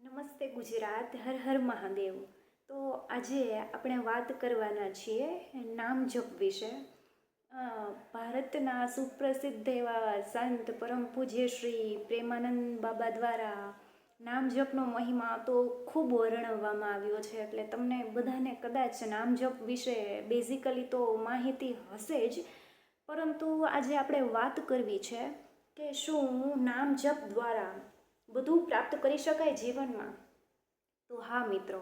નમસ્તે ગુજરાત, હર હર મહાદેવ. તો આજે આપણે વાત કરવાના છીએ નામ જપ વિશે. ભારતના સુપ્રસિદ્ધ એવા સંત પરમ પૂજ્ય શ્રી પ્રેમાનંદ બાબા દ્વારા નામ જપનો મહિમા તો ખૂબ વર્ણવવામાં આવ્યો છે. એટલે તમને બધાને કદાચ નામ જપ વિશે બેઝિકલી તો માહિતી હશે જ, પરંતુ આજે આપણે વાત કરવી છે કે શું નામ જપ દ્વારા બધું પ્રાપ્ત કરી શકાય જીવનમાં. તો હા મિત્રો,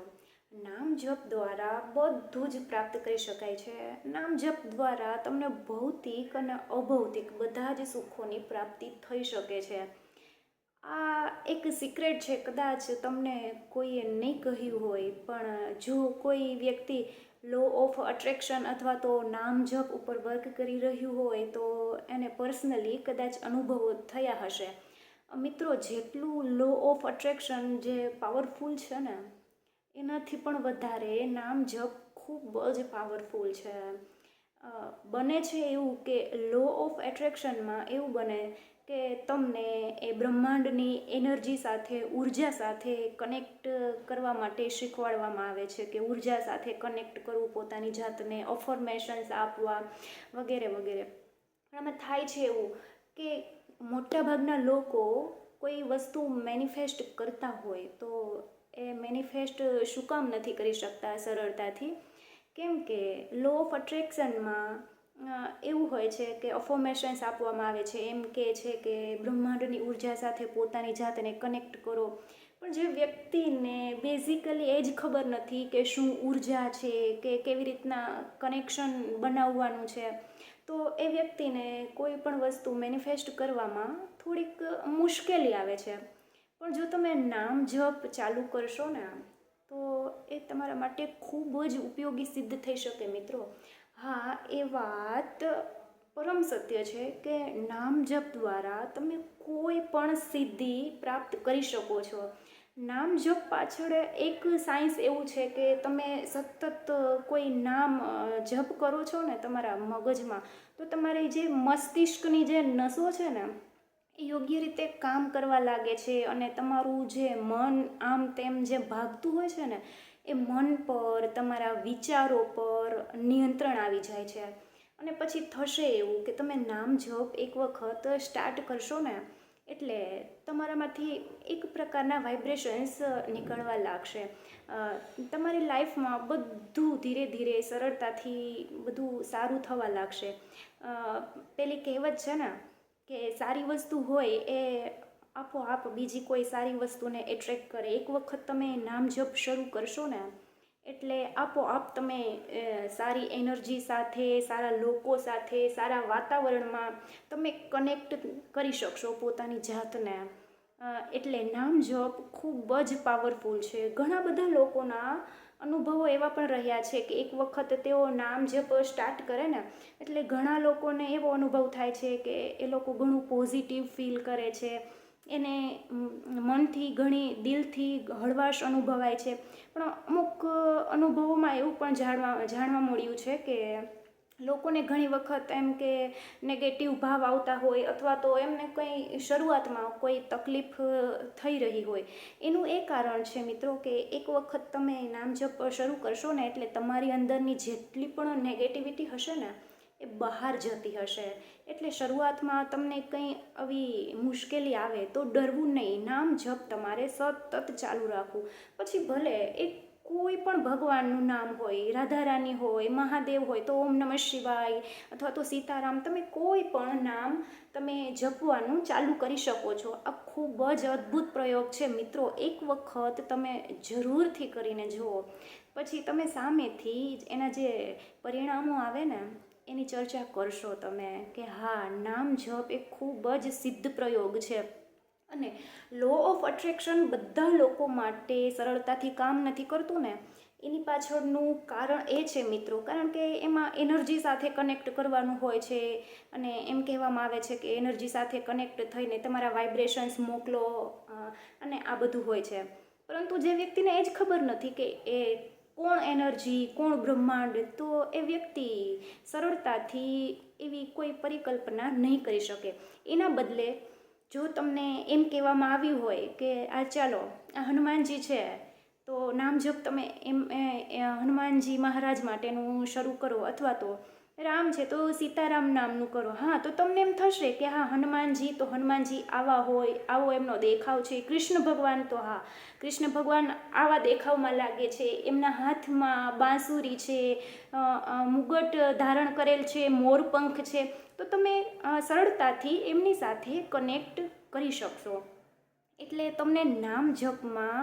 નામ જપ દ્વારા બધું જ પ્રાપ્ત કરી શકાય છે. નામ જપ દ્વારા તમને ભૌતિક અને અભૌતિક બધા જ સુખોની પ્રાપ્તિ થઈ શકે છે. આ એક સિક્રેટ છે, કદાચ તમને કોઈએ નહીં કહ્યું હોય, પણ જો કોઈ વ્યક્તિ લો ઓફ અટ્રેક્શન અથવા તો નામ જપ ઉપર વર્ક કરી રહ્યું હોય તો એને પર્સનલી કદાચ અનુભવો થયા હશે. મિત્રો, જેટલું લો ઓફ અટ્રેક્શન જે પાવરફુલ છે ને, એનાથી પણ વધારે નામ જપ ખૂબ જ પાવરફુલ છે. બને છે એવું કે લો ઓફ એટ્રેક્શનમાં એવું બને કે તમને એ બ્રહ્માંડની એનર્જી સાથે, ઉર્જા સાથે કનેક્ટ કરવા માટે શીખવાડવામાં આવે છે કે ઉર્જા સાથે કનેક્ટ કરવું, પોતાની જાતને અફર્મેશન્સ આપવા વગેરે વગેરે. પણ આમાં થાય છે એવું કે મોટાભાગના લોકો કોઈ વસ્તુ મેનિફેસ્ટ કરતા હોય તો એ મેનિફેસ્ટ શું કામ નથી કરી શકતા સરળતાથી? કેમ કે લો ઓફ અટ્રેક્શનમાં એવું હોય છે કે અફર્મેશન્સ આપવામાં આવે છે, એમ કે છે કે બ્રહ્માંડની ઉર્જા સાથે પોતાની જાતને કનેક્ટ કરો. પણ જે વ્યક્તિને બેઝિકલી એ જ ખબર નથી કે શું ઉર્જા છે કે કેવી રીતના કનેક્શન બનાવવાનું છે, તો એ વ્યક્તિને કોઈ પણ વસ્તુ મેનિફેસ્ટ કરવામાં થોડીક મુશ્કેલી આવે છે. પણ જો તમે નામ જપ ચાલુ કરશો ને, તો એ તમારા માટે ખૂબ જ ઉપયોગી સિદ્ધ થઈ શકે મિત્રો. હા, એ વાત પરમ સત્ય છે કે નામ જપ દ્વારા તમે કોઈ પણ સિદ્ધિ પ્રાપ્ત કરી શકો છો. નામ જપ પાછળ એક સાયન્સ એવું છે કે તમે સતત કોઈ નામ જપ કરો છો ને તમારા મગજમાં, તો તમારી જે મસ્તિષ્કની જે નસો છે ને, એ યોગ્ય રીતે કામ કરવા લાગે છે અને તમારું જે મન આમ તેમ જે ભાગતું હોય છે ને, એ મન પર, તમારા વિચારો પર નિયંત્રણ આવી જાય છે. અને પછી થશે એવું કે તમે નામ જપ એક વખત સ્ટાર્ટ કરશો ને, એટલે તમારામાંથી એક પ્રકારના વાઇબ્રેશન્સ નીકળવા લાગશે. તમારી લાઈફમાં બધું ધીરે ધીરે સરળતાથી બધું સારું થવા લાગશે. પેલી કહેવત છે ને કે સારી વસ્તુ હોય એ આપોઆપ બીજી કોઈ સારી વસ્તુને એટ્રેક્ટ કરે. એક વખત તમે નામ જપ શરૂ કરશો ને, એટલે આપોઆપ તમે સારી એનર્જી સાથે, સારા લોકો સાથે, સારા વાતાવરણમાં તમે કનેક્ટ કરી શકશો પોતાની જાતને. એટલે નામ જપ ખૂબ જ પાવરફુલ છે. ઘણા બધા લોકોના અનુભવો એવા પણ રહ્યા છે કે એક વખત તેઓ નામ જપ સ્ટાર્ટ કરે ને, એટલે ઘણા લોકોને એવો અનુભવ થાય છે કે એ લોકો ઘણું પોઝિટિવ ફીલ કરે છે, એને મનથી ઘણી દિલથી હળવાશ અનુભવાય છે. પણ અમુક અનુભવોમાં એવું પણ જાણવા મળ્યું છે કે લોકોને ઘણી વખત એમ કે નેગેટિવ ભાવ આવતા હોય, અથવા તો એમને કંઈ શરૂઆતમાં કોઈ તકલીફ થઈ રહી હોય. એનું એ કારણ છે મિત્રો કે એક વખત તમે નામ જપ શરૂ કરશો ને, એટલે તમારી અંદરની જેટલી પણ નેગેટિવિટી હશે ને, એ બહાર જતી હશે. એટલે શરૂઆતમાં તમને કંઈ આવી મુશ્કેલી આવે તો ડરવું નહીં. નામ જપ તમારે સતત ચાલુ રાખવું. પછી ભલે એ કોઈ પણ ભગવાનનું નામ હોય, રાધારાની હોય, મહાદેવ હોય તો ઓમ નમઃ શિવાય, અથવા તો સીતારામ, તમે કોઈ પણ નામ તમે જપવાનું ચાલુ કરી શકો છો. આ ખૂબ જ અદ્ભુત પ્રયોગ છે મિત્રો. એક વખત તમે જરૂરથી કરીને જુઓ, પછી તમે સામેથી એના જે પરિણામો આવે ને એની ચર્ચા કરશો તમે કે હા, નામ જપ એ ખૂબ જ સિદ્ધ પ્રયોગ છે. અને લો ઓફ અટ્રેક્શન બધા લોકો માટે સરળતાથી કામ નથી કરતું ને, એની પાછળનું કારણ એ છે મિત્રો, કારણ કે એમાં એનર્જી સાથે કનેક્ટ કરવાનું હોય છે. અને એમ કહેવામાં આવે છે કે એનર્જી સાથે કનેક્ટ થઈને તમારા વાઇબ્રેશન્સ મોકલો, અને આ બધું હોય છે. પરંતુ જે વ્યક્તિને એ જ ખબર નથી કે એ કોણ એનર્જી, કોણ બ્રહ્માંડ, તો એ વ્યક્તિ સરળતાથી એવી કોઈ પરિકલ્પના નહીં કરી શકે. એના બદલે જો તમને એમ કહેવામાં આવ્યું હોય કે આ ચાલો આ હનુમાનજી છે તો નામ જપ તમે હનુમાનજી મહારાજ માટેનું શરૂ કરો, અથવા તો રામ છે તો સીતારામ નામનું કરો. હા, તો તમને એમ થશે કે હા હનુમાનજી તો હનુમાનજી આવા હોય, આવો એમનો દેખાવ છે. કૃષ્ણ ભગવાન તો હા કૃષ્ણ ભગવાન આવા દેખાવમાં લાગે છે, એમના હાથમાં બાંસુરી છે, મુગટ ધારણ કરેલ છે, મોરપંખ છે. તો તમે સરળતાથી એમની સાથે કનેક્ટ કરી શકશો. એટલે તમને નામ જપમાં